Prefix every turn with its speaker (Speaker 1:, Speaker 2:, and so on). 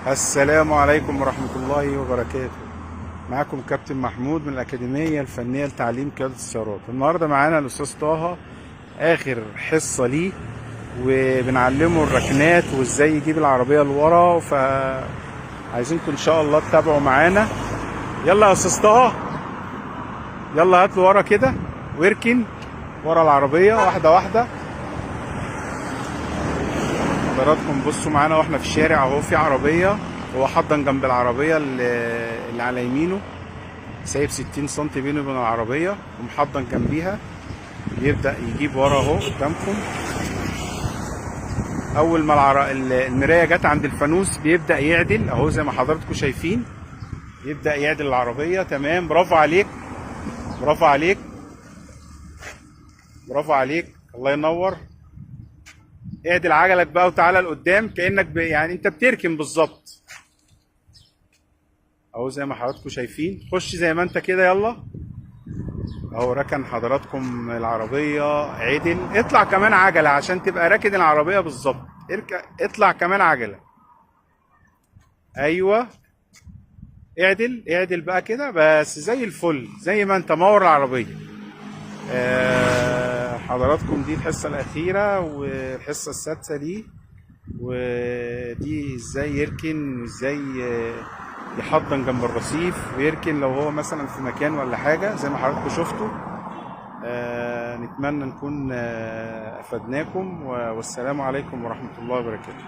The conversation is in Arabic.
Speaker 1: السلام عليكم ورحمة الله وبركاته. معكم كابتن محمود من الأكاديمية الفنية لتعليم قيادة السيارات. النهاردة معانا الأستاذ طه، آخر حصة ليه، وبنعلمه الركنات وإزاي يجيب العربية لورا، فعايزينكم إن شاء الله تتابعوا معانا. يلا يا أستاذ طه، يلا هات له ورا كده واركن ورا العربية واحدة واحدة. حضراتكم بصوا معانا واحنا في الشارع اهو، في عربيه هو حضن جنب العربيه اللي على يمينه، سايب 60 سم بينه وبين العربيه ومحضن جنبيها. يبدا يجيب ورا اهو قدامكم. اول ما المرايه جت عند الفانوس بيبدا يعدل اهو زي ما حضراتكم شايفين، يبدا يعدل العربيه. تمام، برافو عليك، برافو عليك، برافو عليك، الله ينور. اعدل عجلك بقى وتعالى لقدام كأنك يعني انت بتركن بالظبط اهو زي ما حضراتكم شايفين. خش زي ما انت كده، يلا اهو ركن حضراتكم العربية، عدل. اطلع كمان عجلة عشان تبقى راكن العربية بالظبط. اطلع كمان عجلة، ايوه، اعدل اعدل بقى كده بس زي الفل، زي ما انت مور العربية. حضراتكم دي الحصة الأخيرة والحصة السادسة دي، ودي ازاي يركن وازاي يحضن جنب الرصيف ويركن لو هو مثلا في مكان ولا حاجة زي ما حضراتكم شفتوا. نتمنى نكون أفدناكم، والسلام عليكم ورحمة الله وبركاته.